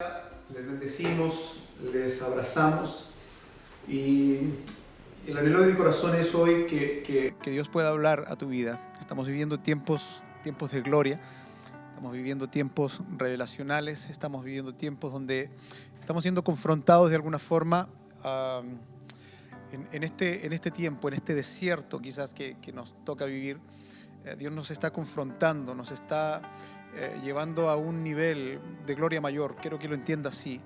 Les bendecimos, les abrazamos y el anhelo de mi corazón es hoy que Dios pueda hablar a tu vida. Estamos viviendo tiempos de gloria, estamos viviendo tiempos revelacionales, estamos viviendo tiempos donde estamos siendo confrontados de alguna forma en este tiempo, en este desierto quizás que nos toca vivir. Dios nos está confrontando, nos está llevando a un nivel de gloria mayor. Quiero que lo entienda así.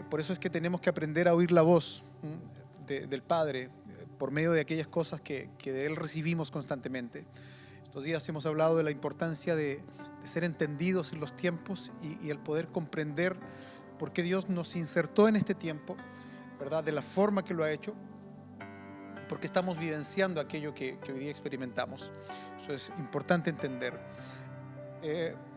Por eso es que tenemos que aprender a oír la voz del Padre por medio de aquellas cosas que de Él recibimos constantemente. Estos días hemos hablado de la importancia de ser entendidos en los tiempos y el poder comprender por qué Dios nos insertó en este tiempo, ¿verdad? De la forma que lo ha hecho, porque estamos vivenciando aquello que hoy día experimentamos. Eso es importante entender.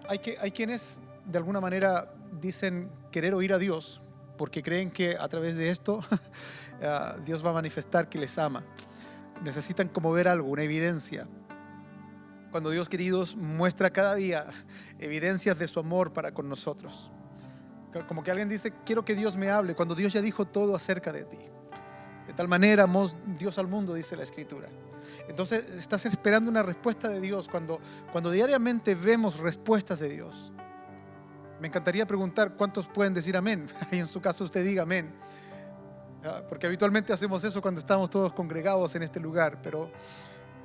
Hay quienes de alguna manera dicen querer oír a Dios porque creen que a través de esto Dios va a manifestar que les ama. Necesitan como ver algo, una evidencia. Cuando Dios, queridos, muestra cada día evidencias de su amor para con nosotros. Como que alguien dice, quiero que Dios me hable, cuando Dios ya dijo todo acerca de ti. De tal manera amó Dios al mundo, dice la Escritura. Entonces estás esperando una respuesta de Dios cuando diariamente vemos respuestas de Dios. Me encantaría preguntar cuántos pueden decir amén. Y en su caso usted diga amén. Porque habitualmente hacemos eso cuando estamos todos congregados en este lugar. Pero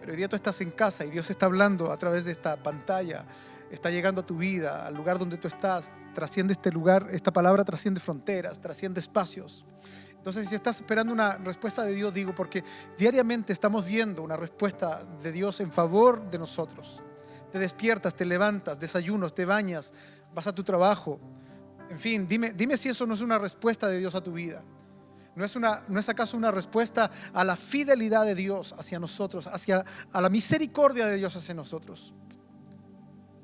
hoy día tú estás en casa y Dios está hablando a través de esta pantalla. Está llegando a tu vida, al lugar donde tú estás. Trasciende este lugar, esta palabra trasciende fronteras, trasciende espacios. Entonces, si estás esperando una respuesta de Dios, digo, porque diariamente estamos viendo una respuesta de Dios en favor de nosotros. Te despiertas, te levantas, desayunos, te bañas, vas a tu trabajo. En fin, dime si eso no es una respuesta de Dios a tu vida. ¿No es acaso una respuesta a la fidelidad de Dios hacia nosotros, a la misericordia de Dios hacia nosotros?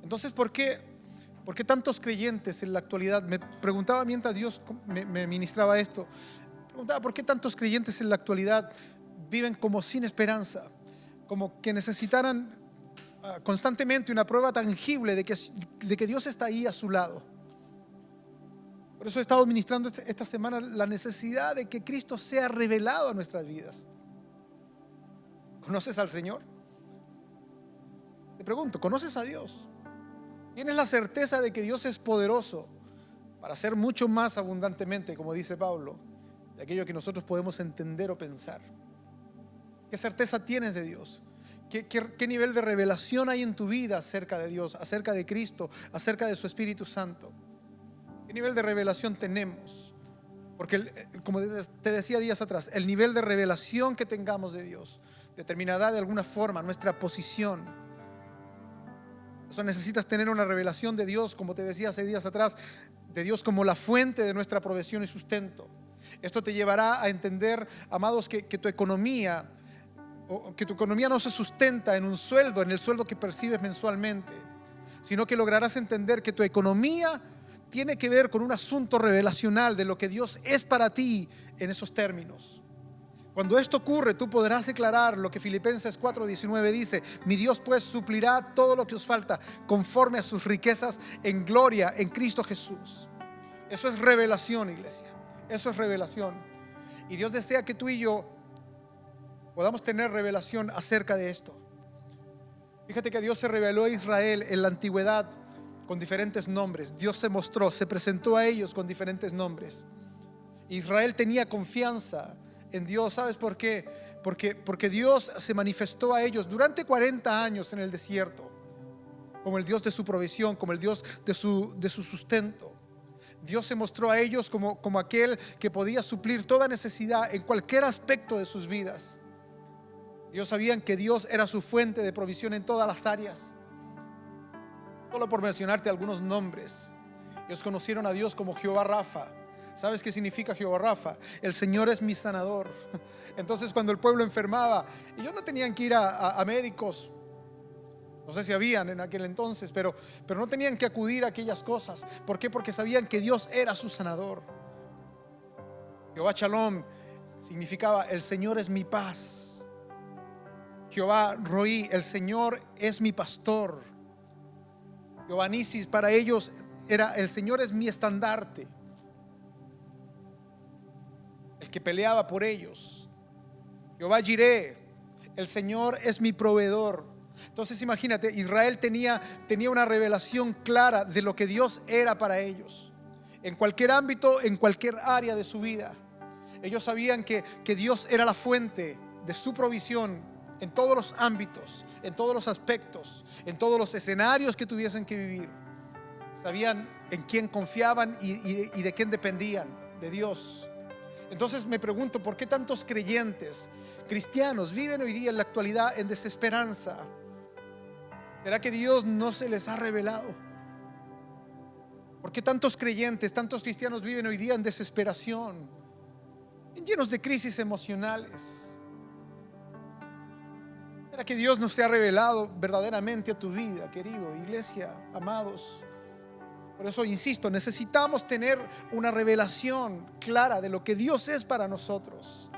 Entonces, ¿por qué tantos creyentes en la actualidad? Me preguntaba mientras Dios me ministraba esto. Preguntaba, ¿por qué tantos creyentes en la actualidad viven como sin esperanza? Como que necesitaran constantemente una prueba tangible de que Dios está ahí a su lado. Por eso he estado ministrando esta semana la necesidad de que Cristo sea revelado a nuestras vidas. ¿Conoces al Señor? Te pregunto, ¿conoces a Dios? ¿Tienes la certeza de que Dios es poderoso para hacer mucho más abundantemente, como dice Pablo, de aquello que nosotros podemos entender o pensar? ¿Qué certeza tienes de Dios? ¿Qué nivel de revelación hay en tu vida acerca de Dios, acerca de Cristo, acerca de su Espíritu Santo? ¿Qué nivel de revelación tenemos? Porque, como te decía días atrás, el nivel de revelación que tengamos de Dios determinará de alguna forma nuestra posición. O sea, necesitas tener una revelación de Dios, como te decía hace días atrás, de Dios como la fuente de nuestra provisión y sustento. Esto te llevará a entender, amados, que tu economía no se sustenta en un sueldo, en el sueldo que percibes mensualmente, sino que lograrás entender que tu economía tiene que ver con un asunto revelacional de lo que Dios es para ti en esos términos. Cuando esto ocurre, tú podrás declarar lo que Filipenses 4:19 dice: mi Dios pues suplirá todo lo que os falta conforme a sus riquezas en gloria en Cristo Jesús. Eso es revelación, iglesia. Eso es revelación. Y Dios desea que tú y yo podamos tener revelación acerca de esto. Fíjate que Dios se reveló a Israel en la antigüedad con diferentes nombres. Dios se mostró, se presentó a ellos con diferentes nombres. Israel tenía confianza en Dios. ¿Sabes por qué? Porque Dios se manifestó a ellos durante 40 años en el desierto como el Dios de su provisión, como el Dios de su sustento. Dios se mostró a ellos como aquel que podía suplir toda necesidad en cualquier aspecto de sus vidas. Ellos sabían que Dios era su fuente de provisión en todas las áreas. Solo por mencionarte algunos nombres, ellos conocieron a Dios como Jehová Rafa. ¿Sabes qué significa Jehová Rafa? El Señor es mi sanador. Entonces, cuando el pueblo enfermaba, ellos no tenían que ir a médicos. No sé si habían en aquel entonces, pero no tenían que acudir a aquellas cosas. ¿Por qué? Porque sabían que Dios era su sanador. Jehová Shalom significaba el Señor es mi paz. Jehová Roí, el Señor es mi pastor. Jehová Nisis para ellos era: el Señor es mi estandarte, el que peleaba por ellos. Jehová Jireh, el Señor es mi proveedor. Entonces imagínate, Israel tenía una revelación clara de lo que Dios era para ellos, en cualquier ámbito, en cualquier área de su vida. Ellos sabían que Dios era la fuente de su provisión en todos los ámbitos, en todos los aspectos, en todos los escenarios que tuviesen que vivir. Sabían en quién confiaban y de quién dependían: de Dios. Entonces me pregunto, ¿por qué tantos creyentes, cristianos, viven hoy día en la actualidad en desesperanza? ¿Será que Dios no se les ha revelado? ¿Por qué tantos creyentes, tantos cristianos viven hoy día en desesperación, llenos de crisis emocionales? ¿Será que Dios no se ha revelado verdaderamente a tu vida, querido iglesia, amados? Por eso insisto, necesitamos tener una revelación clara de lo que Dios es para nosotros.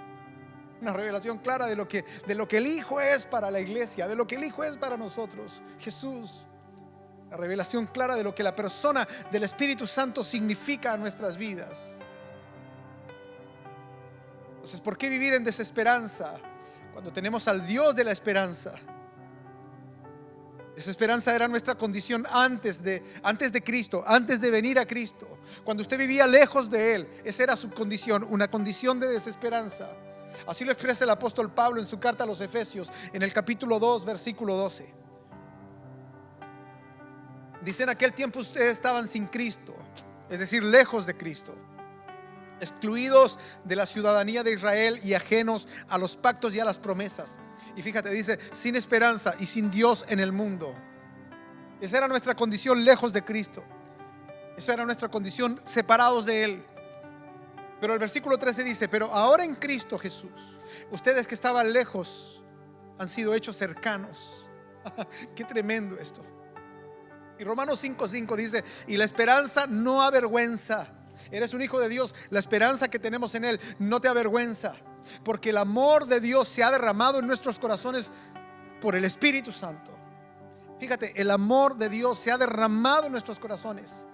Una revelación clara de lo que el Hijo es para la iglesia, de lo que el Hijo es para nosotros, Jesús. La revelación clara de lo que la persona del Espíritu Santo significa a nuestras vidas. Entonces, ¿por qué vivir en desesperanza cuando tenemos al Dios de la esperanza? Esa esperanza era nuestra condición antes de Cristo, antes de venir a Cristo. Cuando usted vivía lejos de Él, esa era su condición, una condición de desesperanza. Así lo expresa el apóstol Pablo en su carta a los Efesios, en el capítulo 2, versículo 12. Dice: en aquel tiempo ustedes estaban sin Cristo, es decir, lejos de Cristo, excluidos de la ciudadanía de Israel y ajenos a los pactos y a las promesas. Y fíjate, dice: sin esperanza y sin Dios en el mundo. Esa era nuestra condición, lejos de Cristo. Esa era nuestra condición, separados de Él. Pero el versículo 13 dice: pero ahora en Cristo Jesús, ustedes que estaban lejos han sido hechos cercanos. Qué tremendo esto. Y Romanos 5:5 dice: y la esperanza no avergüenza. Eres un hijo de Dios, la esperanza que tenemos en Él no te avergüenza, porque el amor de Dios se ha derramado en nuestros corazones por el Espíritu Santo. Fíjate, el amor de Dios se ha derramado en nuestros corazones,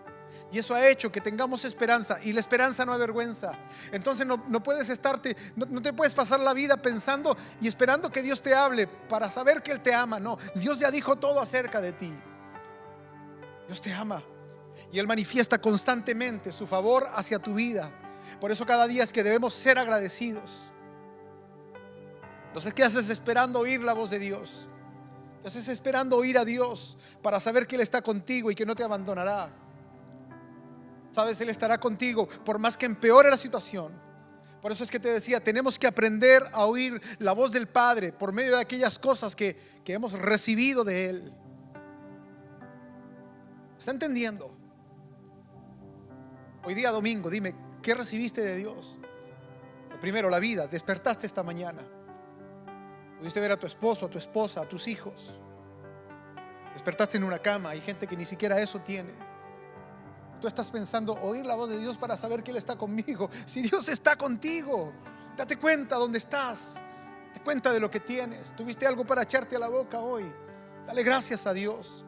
y eso ha hecho que tengamos esperanza, y la esperanza no avergüenza. Entonces no te puedes pasar la vida pensando y esperando que Dios te hable para saber que Él te ama. No, Dios ya dijo todo acerca de ti. Dios te ama y Él manifiesta constantemente su favor hacia tu vida. Por eso cada día es que debemos ser agradecidos. Entonces, ¿qué haces esperando oír la voz de Dios? ¿Qué haces esperando oír a Dios para saber que Él está contigo y que no te abandonará? Sabes, Él estará contigo por más que empeore la situación. Por eso es que te decía, tenemos que aprender a oír la voz del Padre por medio de aquellas cosas que hemos recibido de Él. ¿Está entendiendo? Hoy día domingo, dime, ¿qué recibiste de Dios? Lo primero, la vida. Despertaste esta mañana, pudiste ver a tu esposo, a tu esposa, a tus hijos. Despertaste en una cama. Hay gente que ni siquiera eso tiene. Tú estás pensando oír la voz de Dios para saber que Él está conmigo. Si Dios está contigo, date cuenta dónde estás, date cuenta de lo que tienes. Tuviste algo para echarte a la boca hoy, dale gracias a Dios.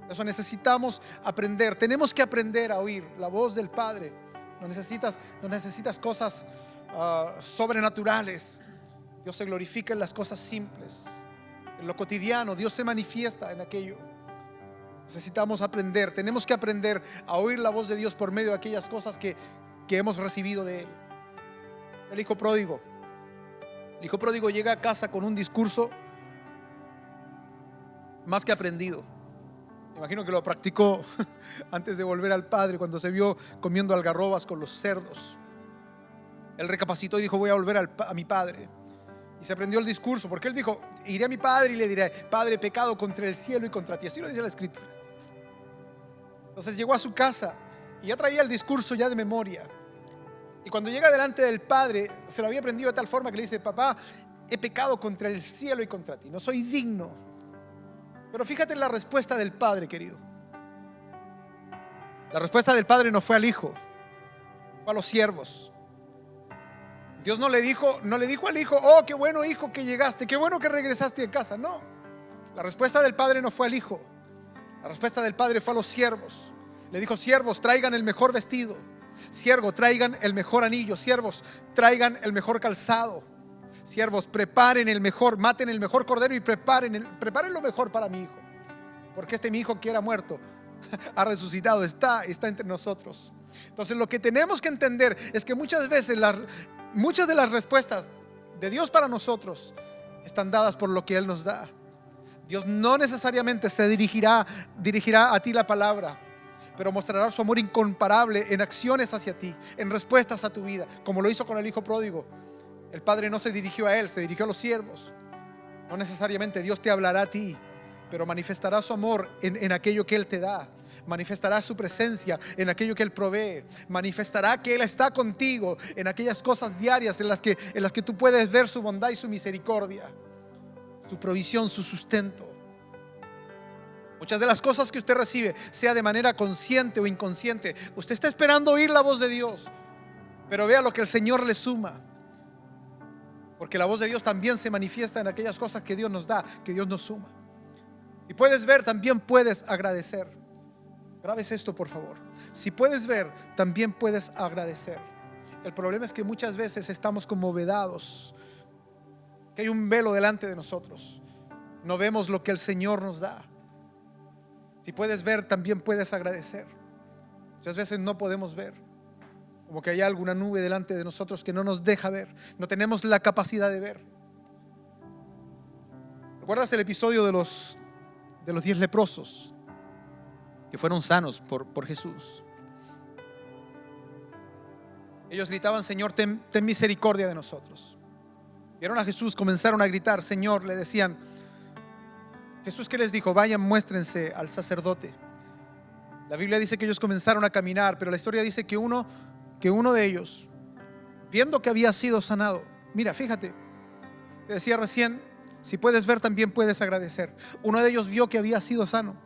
Por eso necesitamos aprender. Tenemos que aprender a oír la voz del Padre. No necesitas cosas sobrenaturales. Dios se glorifica en las cosas simples, en lo cotidiano. Dios se manifiesta en aquello. Necesitamos aprender. Tenemos que aprender a oír la voz de Dios por medio de aquellas cosas que hemos recibido de Él. El hijo pródigo llega a casa con un discurso más que aprendido. Imagino que lo practicó antes de volver al padre, cuando se vio comiendo algarrobas con los cerdos. Él recapacitó y dijo: voy a volver a mi padre. Y se aprendió el discurso, porque él dijo: iré a mi padre y le diré: Padre, he pecado contra el cielo y contra ti. Así lo dice la Escritura. Entonces llegó a su casa y ya traía el discurso ya de memoria. Y cuando llega delante del padre, se lo había aprendido de tal forma que le dice: papá, he pecado contra el cielo y contra ti, no soy digno. Pero fíjate en la respuesta del padre, querido. La respuesta del padre no fue al hijo, fue a los siervos. Dios no le dijo al hijo: oh, qué bueno, hijo, que llegaste, qué bueno que regresaste a casa. No, la respuesta del padre no fue al hijo. La respuesta del padre fue a los siervos. Le dijo: siervos, traigan el mejor vestido. Siervos, traigan el mejor anillo. Siervos, traigan el mejor calzado. Siervos, preparen el mejor, maten el mejor cordero y preparen lo mejor para mi hijo. Porque este mi hijo que era muerto ha resucitado, está entre nosotros. Entonces lo que tenemos que entender es que muchas veces muchas de las respuestas de Dios para nosotros están dadas por lo que Él nos da. Dios no necesariamente se dirigirá a ti la palabra, pero mostrará su amor incomparable en acciones hacia ti, en respuestas a tu vida, como lo hizo con el hijo pródigo. El padre no se dirigió a él, se dirigió a los siervos. No necesariamente Dios te hablará a ti, pero manifestará su amor en aquello que Él te da. Manifestará su presencia en aquello que Él provee. Manifestará que Él está contigo en aquellas cosas diarias en las que tú puedes ver su bondad y su misericordia, su provisión, su sustento. Muchas de las cosas que usted recibe, sea de manera consciente o inconsciente, usted está esperando oír la voz de Dios, pero vea lo que el Señor le suma. Porque la voz de Dios también se manifiesta en aquellas cosas que Dios nos da, que Dios nos suma. Si puedes ver, también puedes agradecer. Grabes esto, por favor. Si puedes ver, también puedes agradecer. El problema es que muchas veces estamos como vedados, que hay un velo delante de nosotros. No vemos lo que el Señor nos da. Si puedes ver, también puedes agradecer. Muchas veces no podemos ver, como que hay alguna nube delante de nosotros que no nos deja ver. No tenemos la capacidad de ver. ¿Recuerdas el episodio de los 10 leprosos que fueron sanos por Jesús? Ellos gritaban: Señor, ten misericordia de nosotros. Vieron a Jesús, comenzaron a gritar: Señor, le decían. Jesús, ¿qué les dijo? Vayan, muéstrense al sacerdote. La Biblia dice que ellos comenzaron a caminar, pero la historia dice que uno de ellos, viendo que había sido sanado, mira, fíjate, te decía recién, si puedes ver, también puedes agradecer. Uno de ellos vio que había sido sano,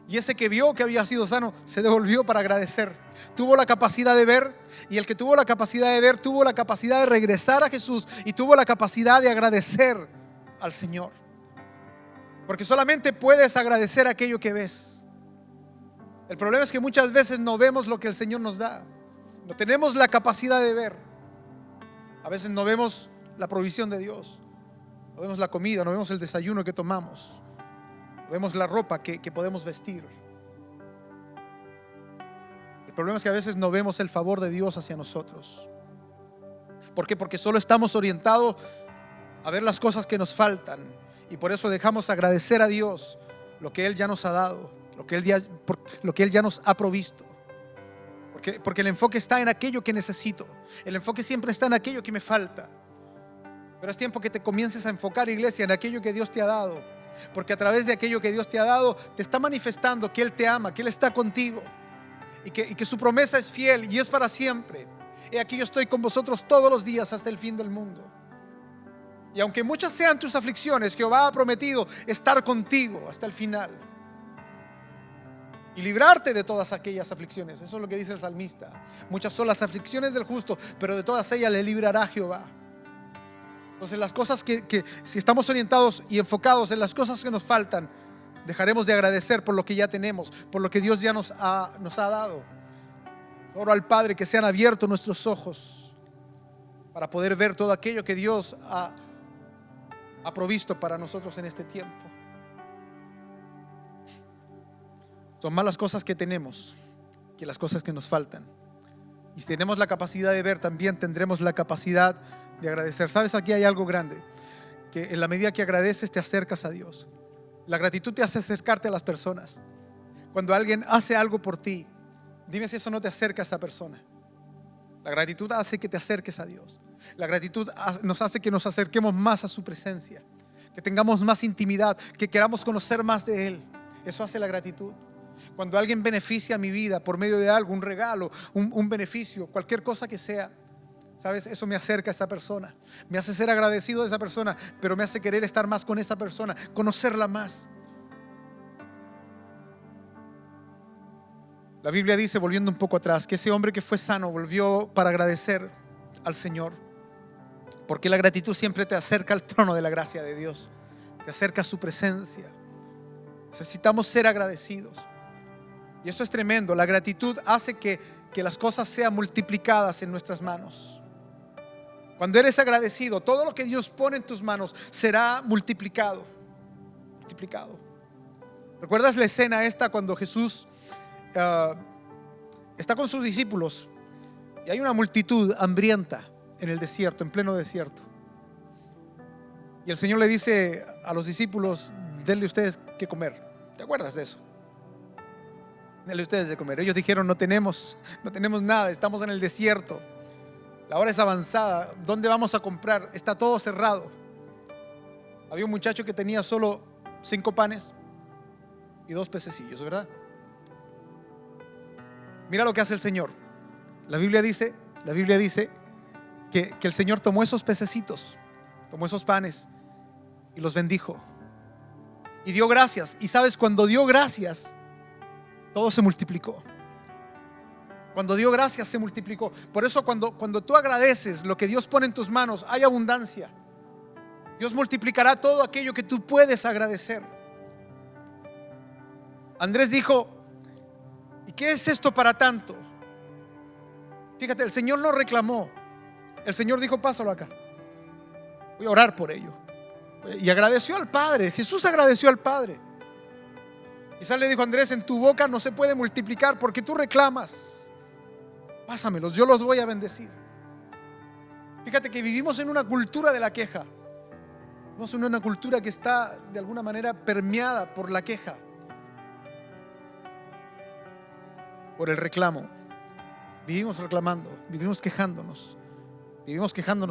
y ese que vio que había sido sano se devolvió para agradecer. Tuvo la capacidad de ver, y el que tuvo la capacidad de ver tuvo la capacidad de regresar a Jesús y tuvo la capacidad de agradecer al Señor. Porque solamente puedes agradecer aquello que ves. El problema es que muchas veces no vemos lo que el Señor nos da. No tenemos la capacidad de ver. A veces no vemos la provisión de Dios. No vemos la comida, no vemos el desayuno que tomamos. No vemos la ropa que podemos vestir. El problema es que a veces no vemos el favor de Dios hacia nosotros. ¿Por qué? Porque solo estamos orientados a ver las cosas que nos faltan. Y por eso dejamos agradecer a Dios lo que Él ya nos ha dado, lo que Él ya nos ha provisto. Porque el enfoque está en aquello que necesito. El enfoque siempre está en aquello que me falta. Pero es tiempo que te comiences a enfocar, iglesia, en aquello que Dios te ha dado. Porque a través de aquello que Dios te ha dado, te está manifestando que Él te ama, que Él está contigo. Y que su promesa es fiel y es para siempre. He aquí, yo estoy con vosotros todos los días hasta el fin del mundo. Y aunque muchas sean tus aflicciones, Jehová ha prometido estar contigo hasta el final y librarte de todas aquellas aflicciones. Eso es lo que dice el salmista. Muchas son las aflicciones del justo, pero de todas ellas le librará Jehová. Entonces las cosas que si estamos orientados y enfocados en las cosas que nos faltan, dejaremos de agradecer por lo que ya tenemos, por lo que Dios ya nos ha dado. Oro al Padre que sean abiertos nuestros ojos para poder ver todo aquello que Dios ha provisto para nosotros en este tiempo. Son más las cosas que tenemos que las cosas que nos faltan. Y si tenemos la capacidad de ver, también tendremos la capacidad de agradecer. ¿Sabes? Aquí hay algo grande, que en la medida que agradeces te acercas a Dios. La gratitud te hace acercarte a las personas. Cuando alguien hace algo por ti, dime si eso no te acerca a esa persona. La gratitud hace que te acerques a Dios. La gratitud nos hace que nos acerquemos más a su presencia, que tengamos más intimidad, que queramos conocer más de Él. Eso hace la gratitud. Cuando alguien beneficia mi vida por medio de algo, un regalo, un beneficio, cualquier cosa que sea, ¿sabes? Eso me acerca a esa persona, me hace ser agradecido de esa persona, pero me hace querer estar más con esa persona, conocerla más. La Biblia dice, volviendo un poco atrás, que ese hombre que fue sano volvió para agradecer al Señor, porque la gratitud siempre te acerca al trono de la gracia de Dios, te acerca a su presencia. Necesitamos ser agradecidos. Y esto es tremendo. La gratitud hace que las cosas sean multiplicadas en nuestras manos. Cuando eres agradecido, todo lo que Dios pone en tus manos será multiplicado. ¿Recuerdas la escena esta cuando Jesús está con sus discípulos y hay una multitud hambrienta en el desierto, en pleno desierto? Y el Señor le dice a los discípulos: denle ustedes que comer. ¿Te acuerdas de eso? Denle ustedes de comer. Ellos dijeron: no tenemos nada, estamos en el desierto, la hora es avanzada, ¿dónde vamos a comprar? Está todo cerrado. Había un muchacho que tenía solo 5 panes y 2 pececillos, ¿verdad? Mira lo que hace el Señor. La Biblia dice que el Señor tomó esos pececitos, tomó esos panes y los bendijo y dio gracias. Y sabes, cuando dio gracias, todo se multiplicó. Cuando dio gracias, se multiplicó. Por eso cuando tú agradeces lo que Dios pone en tus manos, hay abundancia. Dios multiplicará todo aquello que tú puedes agradecer. Andrés dijo: ¿y qué es esto para tanto? Fíjate, el Señor no reclamó. El Señor dijo: pásalo acá, voy a orar por ello. Y agradeció al Padre. Jesús agradeció al Padre. Quizás le dijo: Andrés, en tu boca no se puede multiplicar porque tú reclamas. Pásamelos, yo los voy a bendecir. Fíjate que vivimos en una cultura de la queja. Vivimos en una cultura que está de alguna manera permeada por la queja, por el reclamo. Vivimos reclamando, vivimos quejándonos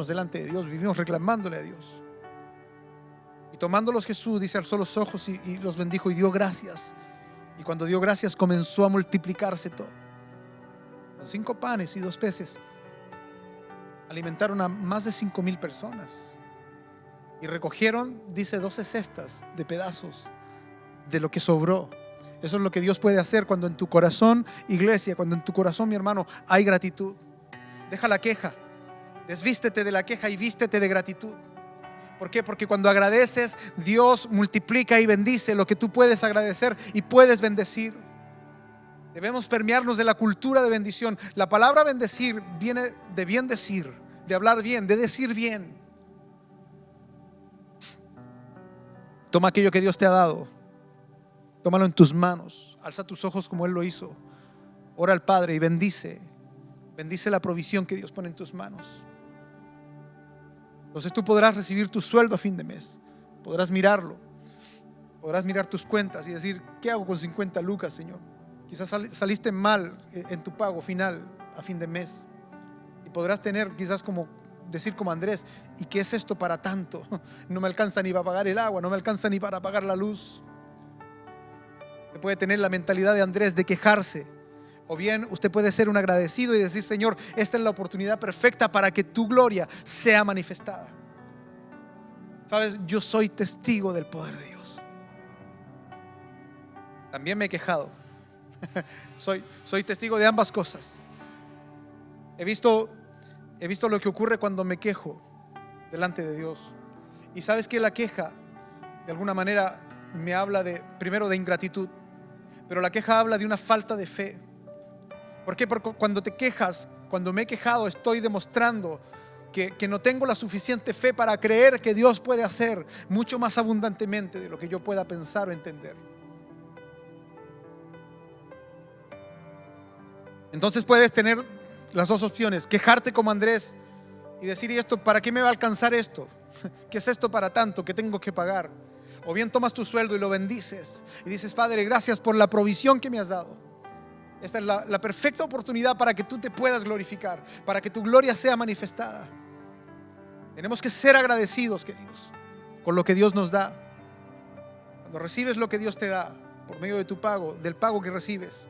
delante de Dios, vivimos reclamándole a Dios. Y tomándolos Jesús, dice, alzó los ojos y los bendijo y dio gracias. Y cuando dio gracias comenzó a multiplicarse todo. Con 5 panes y 2 peces alimentaron a más de 5,000 personas. Y recogieron, dice, 12 cestas de pedazos de lo que sobró. Eso es lo que Dios puede hacer cuando en tu corazón, iglesia, cuando en tu corazón, mi hermano, hay gratitud. Deja la queja, desvístete de la queja y vístete de gratitud. ¿Por qué? Porque cuando agradeces, Dios multiplica y bendice lo que tú puedes agradecer y puedes bendecir. Debemos permearnos de la cultura de bendición. La palabra bendecir viene de bien decir, de hablar bien, de decir bien. Toma aquello que Dios te ha dado, tómalo en tus manos, alza tus ojos como Él lo hizo, ora al Padre y bendice la provisión que Dios pone en tus manos. Entonces tú podrás recibir tu sueldo a fin de mes, podrás mirarlo, podrás mirar tus cuentas y decir: ¿qué hago con 50 lucas, Señor? Quizás saliste mal en tu pago final a fin de mes y podrás tener quizás decir como Andrés: ¿y qué es esto para tanto? No me alcanza ni para pagar el agua, no me alcanza ni para pagar la luz. Usted puede tener la mentalidad de Andrés de quejarse, o bien usted puede ser un agradecido y decir: Señor, esta es la oportunidad perfecta para que tu gloria sea manifestada. Sabes, yo soy testigo del poder de Dios. También me he quejado. Soy testigo de ambas cosas. He visto lo que ocurre cuando me quejo delante de Dios. Y sabes que la queja de alguna manera me habla primero de ingratitud, pero la queja habla de una falta de fe. ¿Por qué? Porque cuando te quejas, cuando me he quejado, estoy demostrando que no tengo la suficiente fe para creer que Dios puede hacer mucho más abundantemente de lo que yo pueda pensar o entender. Entonces puedes tener las dos opciones: quejarte como Andrés y decir: ¿y esto para qué me va a alcanzar esto? ¿Qué es esto para tanto que tengo que pagar? O bien tomas tu sueldo y lo bendices y dices: Padre, gracias por la provisión que me has dado. Esta es la perfecta oportunidad para que tú te puedas glorificar, para que tu gloria sea manifestada. Tenemos que ser agradecidos, queridos, con lo que Dios nos da. Cuando recibes lo que Dios te da por medio de tu pago, del pago que recibes,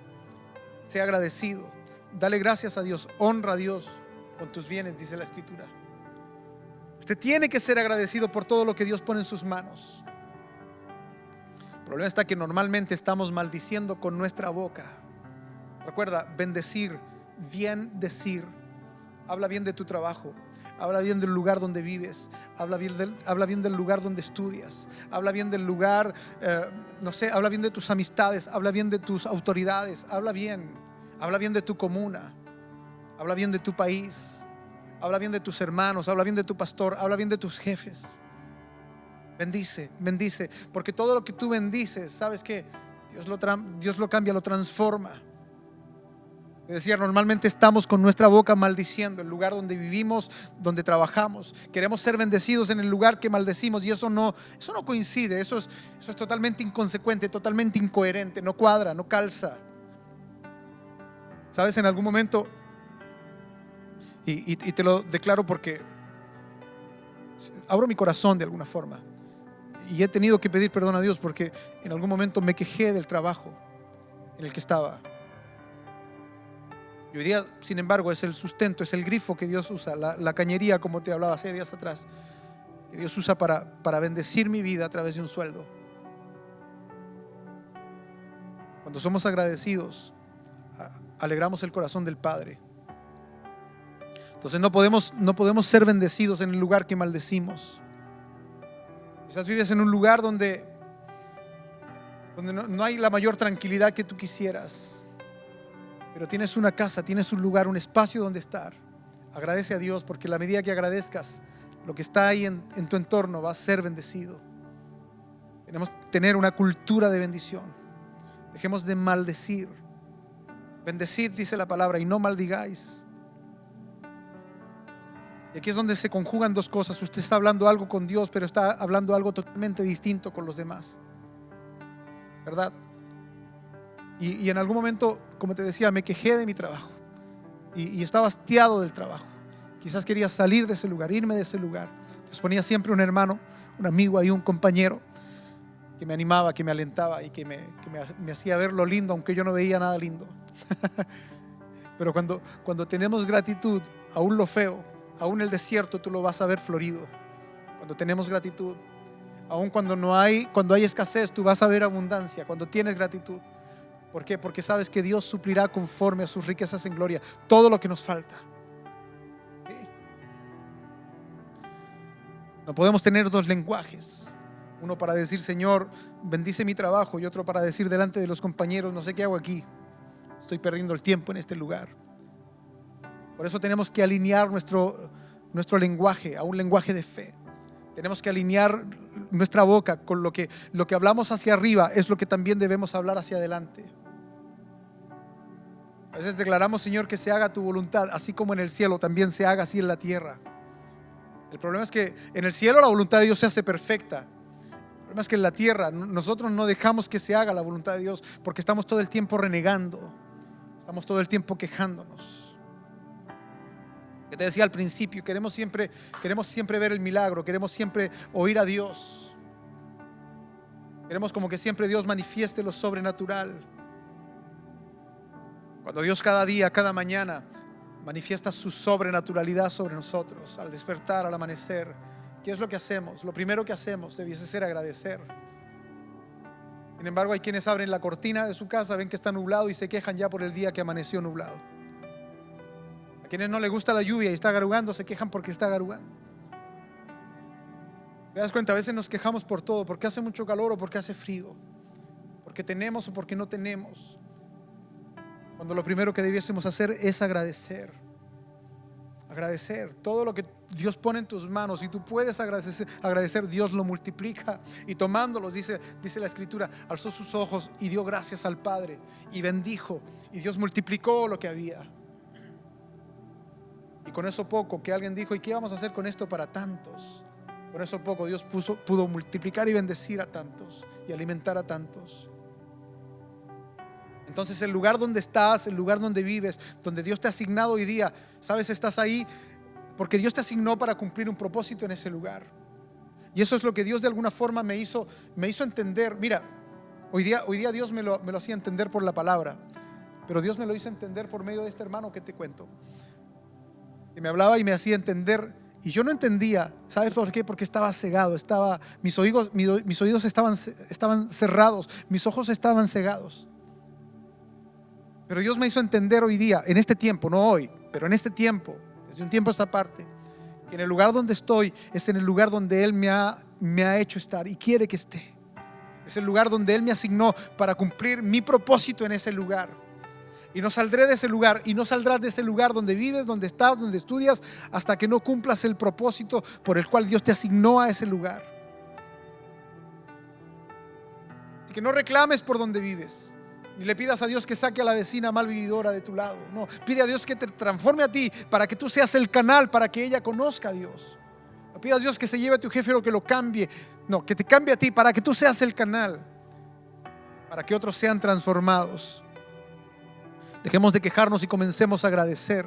sea agradecido, dale gracias a Dios, honra a Dios con tus bienes, dice la Escritura. Usted tiene que ser agradecido por todo lo que Dios pone en sus manos. El problema está que normalmente estamos maldiciendo con nuestra boca. Recuerda, bendecir, bien decir Habla bien de tu trabajo. Habla bien del lugar donde vives. Habla bien del lugar donde estudias. Habla bien del lugar, habla bien de tus amistades. Habla bien de tus autoridades. Habla bien de tu comuna. Habla bien de tu país. Habla bien de tus hermanos. Habla bien de tu pastor. Habla bien de tus jefes. Bendice, porque todo lo que tú bendices, ¿sabes qué? Dios lo cambia, lo transforma. Es decir, normalmente estamos con nuestra boca maldiciendo el lugar donde vivimos, donde trabajamos. Queremos ser bendecidos en el lugar que maldecimos, y eso no coincide. Eso es totalmente inconsecuente, totalmente incoherente. No cuadra, no calza. ¿Sabes? En algún momento, y te lo declaro porque abro mi corazón de alguna forma, y he tenido que pedir perdón a Dios porque en algún momento me quejé del trabajo en el que estaba. Y hoy día, sin embargo, es el sustento, es el grifo que Dios usa, la cañería, como te hablaba hace días atrás, que Dios usa para bendecir mi vida a través de un sueldo. Cuando somos agradecidos, alegramos el corazón del Padre. Entonces no podemos ser bendecidos en el lugar que maldecimos. Quizás vives en un lugar donde no hay la mayor tranquilidad que tú quisieras, pero tienes una casa, tienes un lugar, un espacio donde estar. Agradece a Dios, porque a la medida que agradezcas, lo que está ahí en tu entorno va a ser bendecido. Tenemos que tener una cultura de bendición. Dejemos de maldecir. Bendecid, dice la palabra, y no maldigáis. Y aquí es donde se conjugan dos cosas. Usted está hablando algo con Dios, pero está hablando algo totalmente distinto con los demás, ¿verdad? Y en algún momento, como te decía, me quejé de mi trabajo y estaba hastiado del trabajo. Quizás quería salir de ese lugar, irme de ese lugar. Entonces ponía siempre un hermano, un amigo ahí, un compañero que me animaba, que me alentaba y que me hacía ver lo lindo, aunque yo no veía nada lindo. Pero cuando tenemos gratitud, aún lo feo, aún el desierto, tú lo vas a ver florido. Cuando tenemos gratitud, aún cuando hay escasez, tú vas a ver abundancia. Cuando tienes gratitud. ¿Por qué? Porque sabes que Dios suplirá conforme a sus riquezas en gloria todo lo que nos falta. ¿Sí? No podemos tener dos lenguajes. Uno para decir, Señor, bendice mi trabajo, y otro para decir delante de los compañeros, no sé qué hago aquí. Estoy perdiendo el tiempo en este lugar. Por eso tenemos que alinear nuestro lenguaje a un lenguaje de fe. Tenemos que alinear nuestra boca con lo que hablamos hacia arriba es lo que también debemos hablar hacia adelante. A veces declaramos, Señor, que se haga tu voluntad, así como en el cielo también se haga así en la tierra. El problema es que en el cielo la voluntad de Dios se hace perfecta. El problema es que en la tierra nosotros no dejamos que se haga la voluntad de Dios porque estamos todo el tiempo renegando, estamos todo el tiempo quejándonos. Que te decía al principio, queremos siempre ver el milagro, queremos siempre oír a Dios. Queremos como que siempre Dios manifieste lo sobrenatural. Cuando Dios cada día, cada mañana manifiesta su sobrenaturalidad sobre nosotros, al despertar, al amanecer, ¿qué es lo que hacemos? Lo primero que hacemos debiese ser agradecer. Sin embargo, hay quienes abren la cortina de su casa, ven que está nublado y se quejan ya por el día que amaneció nublado. A quienes no les gusta la lluvia y está garugando, se quejan porque está garugando. ¿Te das cuenta? A veces nos quejamos por todo, porque hace mucho calor o porque hace frío, porque tenemos o porque no tenemos, cuando lo primero que debiésemos hacer es agradecer. Agradecer todo lo que Dios pone en tus manos. Si tú puedes agradecer, Dios lo multiplica. Y tomándolos, dice la Escritura, alzó sus ojos y dio gracias al Padre y bendijo, y Dios multiplicó lo que había. Y con eso poco que alguien dijo, ¿y qué vamos a hacer con esto para tantos? Con eso poco Dios pudo multiplicar y bendecir a tantos y alimentar a tantos. Entonces el lugar donde estás, el lugar donde vives, donde Dios te ha asignado hoy día, sabes, estás ahí porque Dios te asignó para cumplir un propósito en ese lugar. Y eso es lo que Dios de alguna forma me hizo entender. Mira, hoy día Dios me lo hacía entender por la palabra, pero Dios me lo hizo entender por medio de este hermano que te cuento, que me hablaba y me hacía entender. Y yo no entendía. ¿Sabes por qué? Porque estaba cegado, mis oídos estaban cerrados, mis ojos estaban cegados. Pero Dios me hizo entender hoy día, en este tiempo, no hoy, pero en este tiempo, desde un tiempo a esta parte, que en el lugar donde estoy es en el lugar donde Él me ha hecho estar y quiere que esté. Es el lugar donde Él me asignó para cumplir mi propósito en ese lugar. Y no saldré de ese lugar, y no saldrás de ese lugar donde vives, donde estás, donde estudias, hasta que no cumplas el propósito por el cual Dios te asignó a ese lugar. Así que no reclames por donde vives, ni le pidas a Dios que saque a la vecina mal vividora de tu lado. No, pide a Dios que te transforme a ti para que tú seas el canal para que ella conozca a Dios. No pidas a Dios que se lleve a tu jefe o que lo cambie. No, que te cambie a ti para que tú seas el canal, para que otros sean transformados. Dejemos de quejarnos y comencemos a agradecer.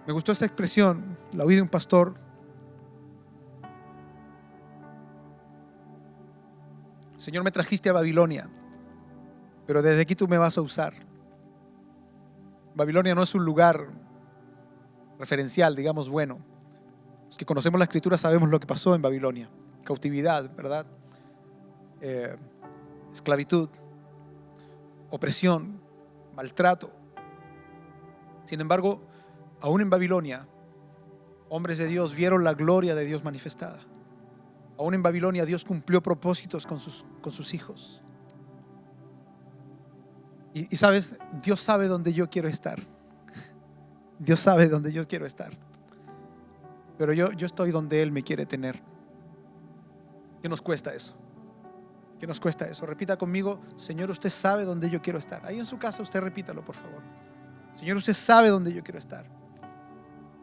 Me gustó esta expresión, la oí de un pastor. Señor, me trajiste a Babilonia, pero desde aquí tú me vas a usar. Babilonia no es un lugar referencial, digamos, bueno. Los que conocemos la Escritura sabemos lo que pasó en Babilonia. Cautividad, ¿verdad? Esclavitud, opresión, maltrato. Sin embargo, aún en Babilonia, hombres de Dios vieron la gloria de Dios manifestada. Aún en Babilonia Dios cumplió propósitos con sus hijos. Y sabes, Dios sabe dónde yo quiero estar. Dios sabe dónde yo quiero estar. Pero yo estoy donde Él me quiere tener. ¿Qué nos cuesta eso? ¿Qué nos cuesta eso? Repita conmigo: Señor, usted sabe dónde yo quiero estar. Ahí en su casa usted repítalo, por favor. Señor, usted sabe dónde yo quiero estar,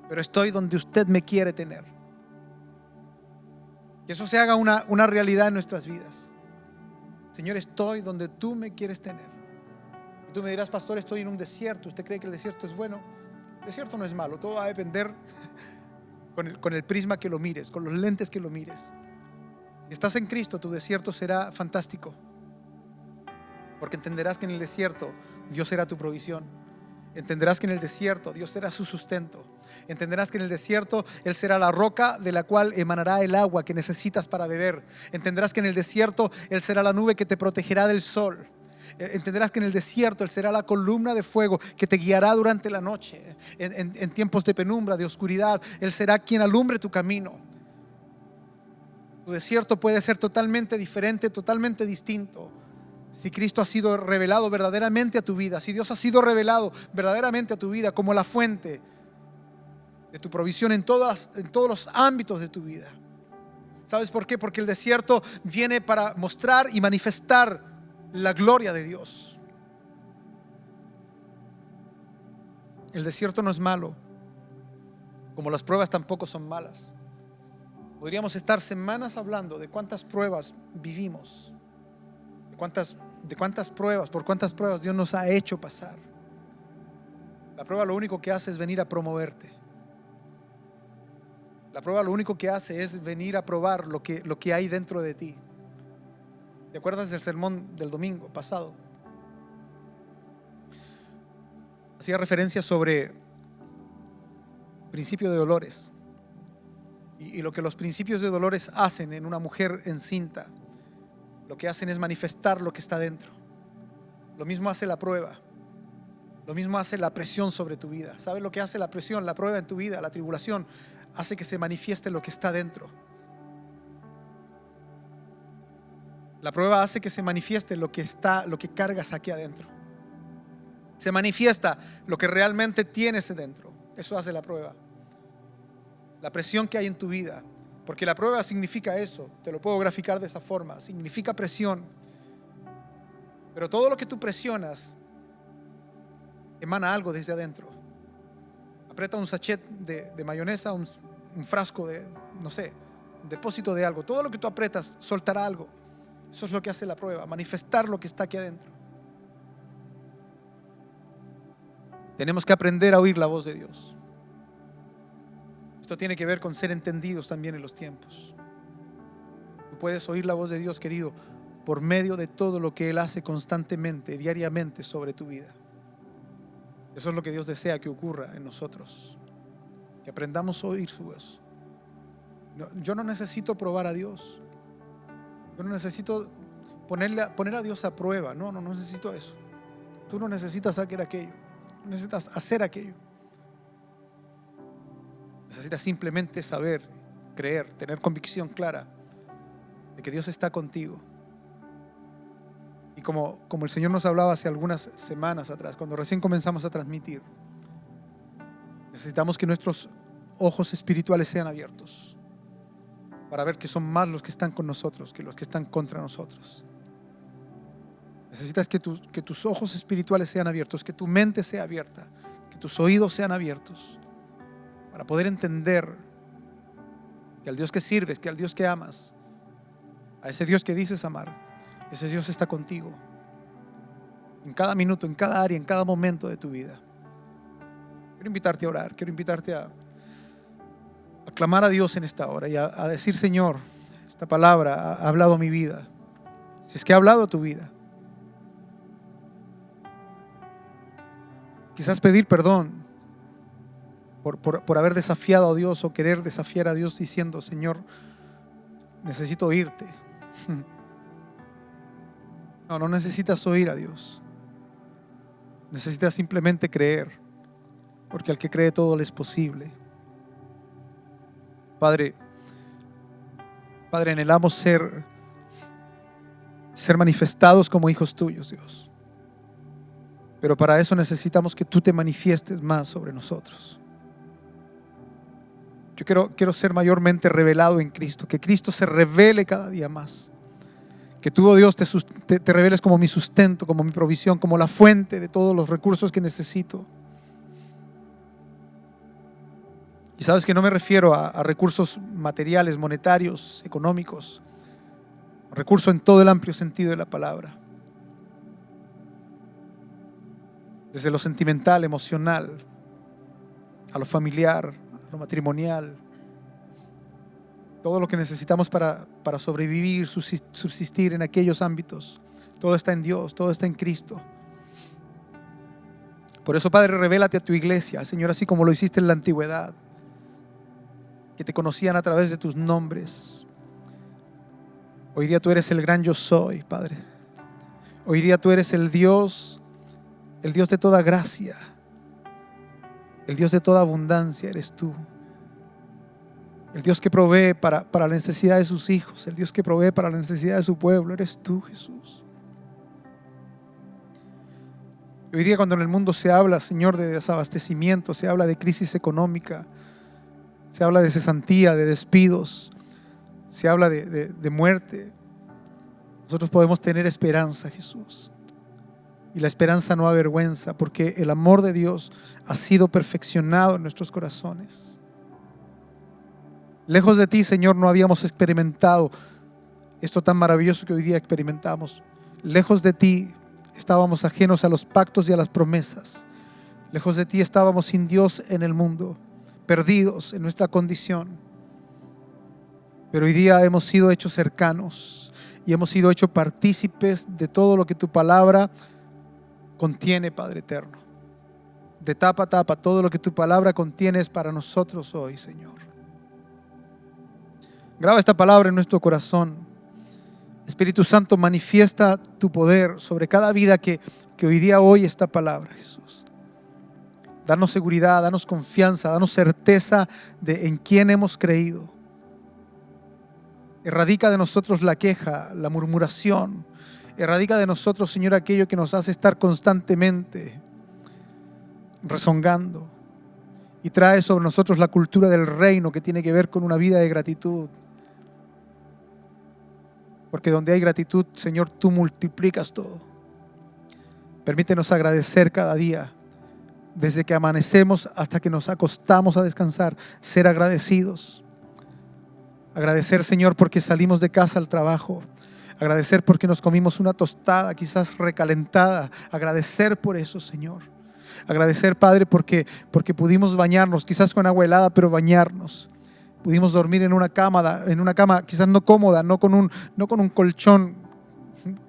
pero estoy donde usted me quiere tener. Que eso se haga una realidad en nuestras vidas. Señor, estoy donde tú me quieres tener. Y tú me dirás: pastor, estoy en un desierto. ¿Usted cree que el desierto es bueno? El desierto no es malo. Todo va a depender con el prisma que lo mires, con los lentes que lo mires. Si estás en Cristo, tu desierto será fantástico, porque entenderás que en el desierto Dios será tu provisión. Entenderás que en el desierto Dios será su sustento. Entenderás que en el desierto Él será la roca de la cual emanará el agua que necesitas para beber. Entenderás que en el desierto Él será la nube que te protegerá del sol. Entenderás que en el desierto Él será la columna de fuego que te guiará durante la noche. En tiempos de penumbra, de oscuridad, Él será quien alumbre tu camino. Tu desierto puede ser totalmente diferente, totalmente distinto, si Cristo ha sido revelado verdaderamente a tu vida. Si Dios ha sido revelado verdaderamente a tu vida como la fuente de tu provisión en todos los ámbitos de tu vida. ¿Sabes por qué? Porque el desierto viene para mostrar y manifestar la gloria de Dios. El desierto no es malo, como las pruebas tampoco son malas. Podríamos estar semanas hablando de cuántas pruebas vivimos, de cuántas pruebas, por cuántas pruebas Dios nos ha hecho pasar. La prueba lo único que hace es venir a promoverte. La prueba lo único que hace es venir a probar lo que hay dentro de ti. ¿Te acuerdas del sermón del domingo pasado? Hacía referencia sobre principio de dolores. Y lo que los principios de dolores hacen en una mujer encinta, lo que hacen es manifestar lo que está dentro. Lo mismo hace la prueba. Lo mismo hace la presión sobre tu vida. ¿Sabes lo que hace la presión, la prueba en tu vida, la tribulación? Hace que se manifieste lo que está dentro. La prueba hace que se manifieste lo que cargas aquí adentro. Se manifiesta lo que realmente tienes dentro. Eso hace la prueba. La presión que hay en tu vida, porque la prueba significa eso. Te lo puedo graficar de esa forma. Significa presión. Pero todo lo que tú presionas emana algo desde adentro. Aprieta un sachet de mayonesa, un frasco de, no sé, un depósito de algo. Todo lo que tú aprietas soltará algo. Eso es lo que hace la prueba, manifestar lo que está aquí adentro. Tenemos que aprender a oír la voz de Dios. Esto tiene que ver con ser entendidos también en los tiempos. Tú puedes oír la voz de Dios, querido, por medio de todo lo que Él hace constantemente, diariamente sobre tu vida. Eso es lo que Dios desea que ocurra en nosotros, que aprendamos a oír su voz. Yo no necesito probar a Dios. Yo no necesito poner a Dios a prueba. No necesito eso. Tú no necesitas hacer aquello. No necesitas hacer aquello. Necesitas simplemente saber, creer, tener convicción clara de que Dios está contigo. Y como el Señor nos hablaba hace algunas semanas atrás, cuando recién comenzamos a transmitir, necesitamos que nuestros ojos espirituales sean abiertos para ver que son más los que están con nosotros que los que están contra nosotros. Necesitas que tus ojos espirituales sean abiertos, que tu mente sea abierta, que tus oídos sean abiertos, para poder entender que al Dios que sirves, que al Dios que amas, a ese Dios que dices amar, ese Dios está contigo en cada minuto, en cada área, en cada momento de tu vida. Quiero invitarte a orar, quiero invitarte a clamar a Dios en esta hora y a decir: Señor, esta palabra ha hablado mi vida. Si es que ha hablado tu vida, quizás pedir perdón por haber desafiado a Dios o querer desafiar a Dios diciendo: Señor, necesito oírte. No necesitas oír a Dios. Necesitas simplemente creer, porque al que cree todo le es posible. Padre, anhelamos ser manifestados como hijos tuyos, Dios. Pero para eso necesitamos que tú te manifiestes más sobre nosotros. Yo quiero ser mayormente revelado en Cristo, que Cristo se revele cada día más. Que tú, oh Dios, te reveles como mi sustento, como mi provisión, como la fuente de todos los recursos que necesito. Y sabes que no me refiero a recursos materiales, monetarios, económicos. Recursos en todo el amplio sentido de la palabra. Desde lo sentimental, emocional, a lo familiar, a lo matrimonial. Todo lo que necesitamos para sobrevivir, subsistir en aquellos ámbitos. Todo está en Dios, todo está en Cristo. Por eso, Padre, revélate a tu iglesia, Señor, así como lo hiciste en la antigüedad, que te conocían a través de tus nombres. Hoy día tú eres el gran yo soy, Padre. Hoy día tú eres el Dios de toda gracia, el Dios de toda abundancia eres tú. El Dios que provee para la necesidad de sus hijos, el Dios que provee para la necesidad de su pueblo, eres tú, Jesús. Hoy día, cuando en el mundo se habla, Señor, de desabastecimiento, se habla de crisis económica, se habla de cesantía, de despidos, se habla de muerte, nosotros podemos tener esperanza, Jesús. Y la esperanza no avergüenza, porque el amor de Dios ha sido perfeccionado en nuestros corazones. Lejos de ti, Señor, no habíamos experimentado esto tan maravilloso que hoy día experimentamos. Lejos de ti estábamos ajenos a los pactos y a las promesas. Lejos de ti estábamos sin Dios en el mundo, perdidos en nuestra condición. Pero hoy día hemos sido hechos cercanos y hemos sido hechos partícipes de todo lo que tu palabra contiene, Padre eterno. De tapa a tapa, todo lo que tu palabra contiene es para nosotros hoy, Señor. Graba esta palabra en nuestro corazón. Espíritu Santo, manifiesta tu poder sobre cada vida que hoy día oye esta palabra, Jesús. Danos seguridad, danos confianza, danos certeza de en quién hemos creído. Erradica de nosotros la queja, la murmuración. Erradica de nosotros, Señor, aquello que nos hace estar constantemente rezongando. Y trae sobre nosotros la cultura del reino que tiene que ver con una vida de gratitud. Porque donde hay gratitud, Señor, tú multiplicas todo. Permítenos agradecer cada día, desde que amanecemos hasta que nos acostamos a descansar, ser agradecidos. Agradecer, Señor, porque salimos de casa al trabajo. Agradecer porque nos comimos una tostada, quizás recalentada. Agradecer por eso, Señor. Agradecer, Padre, porque pudimos bañarnos, quizás con agua helada, pero bañarnos. Pudimos dormir en una cama quizás no cómoda, no con un colchón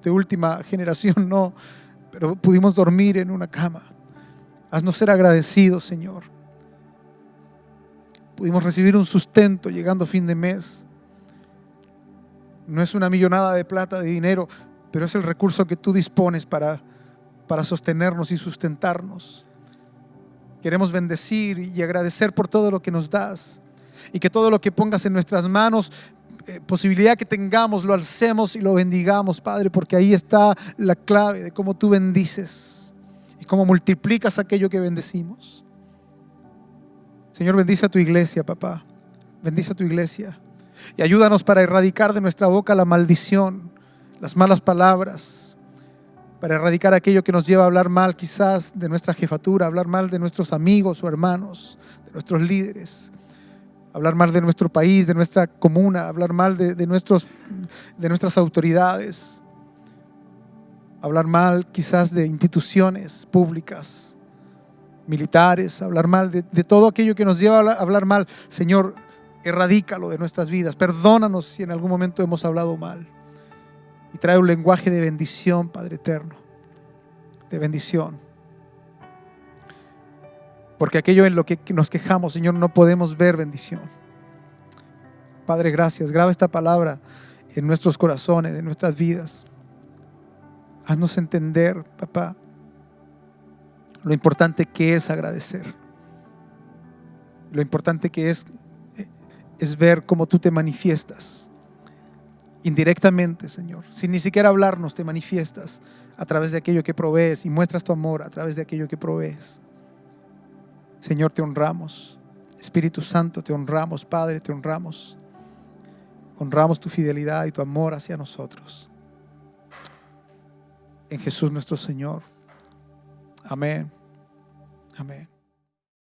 de última generación, no, pero pudimos dormir en una cama. Haznos ser agradecidos, Señor. Pudimos recibir un sustento llegando fin de mes. No es una millonada de plata, de dinero, pero es el recurso que tú dispones para para sostenernos y sustentarnos. Queremos bendecir y agradecer por todo lo que nos das, y que todo lo que pongas en nuestras manos, posibilidad que tengamos, lo alcemos y lo bendigamos, Padre, porque ahí está la clave de cómo tú bendices y cómo multiplicas aquello que bendecimos. Señor, bendice a tu iglesia, papá. Bendice a tu iglesia y ayúdanos para erradicar de nuestra boca la maldición, las malas palabras, para erradicar aquello que nos lleva a hablar mal quizás de nuestra jefatura, hablar mal de nuestros amigos o hermanos, de nuestros líderes, hablar mal de nuestro país, de nuestra comuna, hablar mal de nuestras autoridades, hablar mal quizás de instituciones públicas, militares, hablar mal de todo aquello que nos lleva a hablar mal. Señor, erradícalo de nuestras vidas. Perdónanos si en algún momento hemos hablado mal. Y trae un lenguaje de bendición, Padre eterno, de bendición. Porque aquello en lo que nos quejamos, Señor, no podemos ver bendición. Padre, gracias. Graba esta palabra en nuestros corazones, en nuestras vidas. Haznos entender, papá, lo importante que es agradecer. Lo importante que es ver cómo tú te manifiestas. Indirectamente, Señor, sin ni siquiera hablarnos, te manifiestas a través de aquello que provees y muestras tu amor a través de aquello que provees. Señor, te honramos. Espíritu Santo, te honramos. Padre, te honramos. Honramos tu fidelidad y tu amor hacia nosotros. En Jesús nuestro Señor. Amén. Amén.